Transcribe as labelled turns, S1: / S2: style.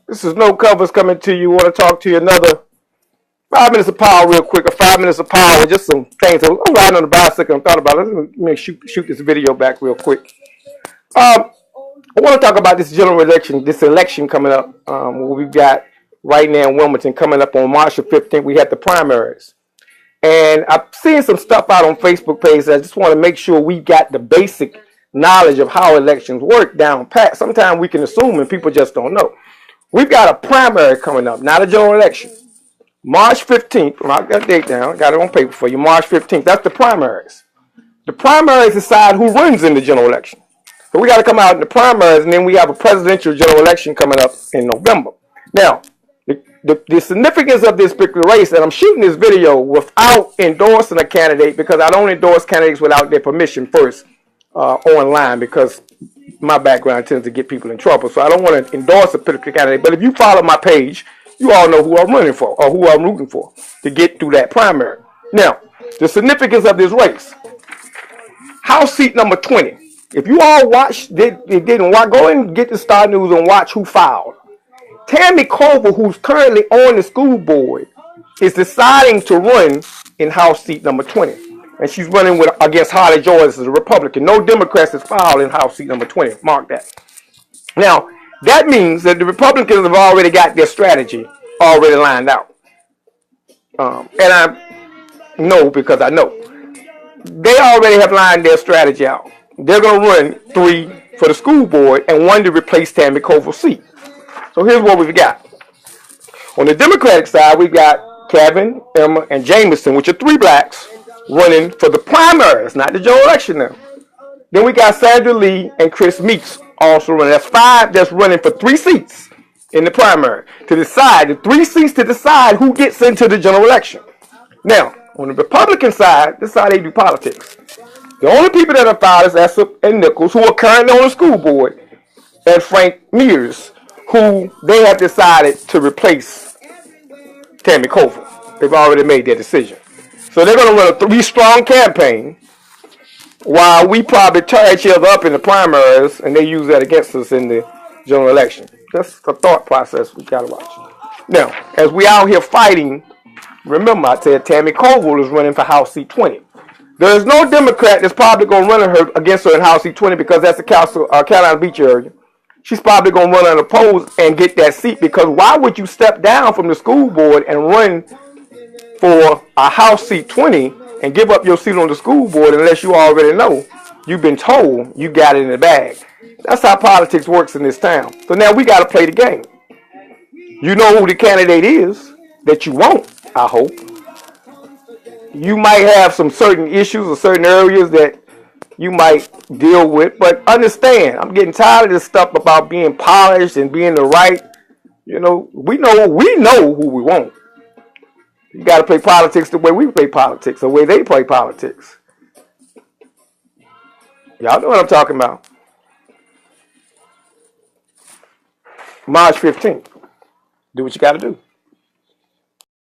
S1: This is No Covers coming to you. Want to talk to you another 5 minutes of power real quick, or 5 minutes of power, just some things. I'm riding on the bicycle and thought about it. Let me shoot this video back real quick. I want to talk about this general election, coming up. What we've got right now in Wilmington coming up on March the 15th. We have the primaries. And I've seen some stuff out on Facebook pages. I just want to make sure we got the basic knowledge of how elections work down pat. Sometimes we can assume and people just don't know. We've got a primary coming up, not a general election. March 15th, I'll get that date down, got it on paper for you, March 15th, that's the primaries. The primaries decide who runs in the general election. So we got to come out in the primaries, and then we have a presidential general election coming up in November. Now, the significance of this particular race, and I'm shooting this video without endorsing a candidate because I don't endorse candidates without their permission first online, because my background tends to get people in trouble. So I don't want to endorse a particular candidate. But if you follow my page, you all know who I'm running for or who I'm rooting for to get through that primary. Now, the significance of this race. House seat number 20. If you all didn't watch, go and get the Star News and watch who filed. Tammy Cover, who's currently on the school board, is deciding to run in House seat number 20. And she's running against Holly George as a Republican. No Democrats has filed in House seat number 20. Mark that. Now, that means that the Republicans have already got their strategy already lined out. And I know because I know. They already have lined their strategy out. They're going to run 3 for the school board and 1 to replace Tammy Cover's seat. So here's what we've got. On the Democratic side, we've got Kevin, Emma, and Jameson, which are 3 blacks, running for the primaries, not the general election now. Then we got Sandra Lee and Chris Meeks also running. That's 5 that's running for 3 seats in the primary to decide, the 3 seats to decide who gets into the general election. Now, on the Republican side, this is how they do politics. The only people that are filed is Essup and Nichols, who are currently on the school board, and Frank Mears, who they have decided to replace Tammy Cover. They've already made their decision. So they're going to run a 3-strong campaign while we probably tear each other up in the primaries, and they use that against us in the general election. That's a thought process we got to watch. Now, as we out here fighting, remember I said Tammy Cover is running for House seat 20. There is no Democrat that's probably going to run against her in House seat 20 because that's the Carolina Beach area. She's probably going to run unopposed and get that seat, because why would you step down from the school board and run for a House seat 20 and give up your seat on the school board unless you already know, you've been told you got it in the bag? That's how politics works in this town. So now we got to play the game. You know who the candidate is that you want, I hope. You might have some certain issues or certain areas that you might deal with, but understand, I'm getting tired of this stuff about being polished and being the right. You know, we know who we want. You got to play politics the way we play politics, the way they play politics. Y'all know what I'm talking about. March 15th. Do what you got to do.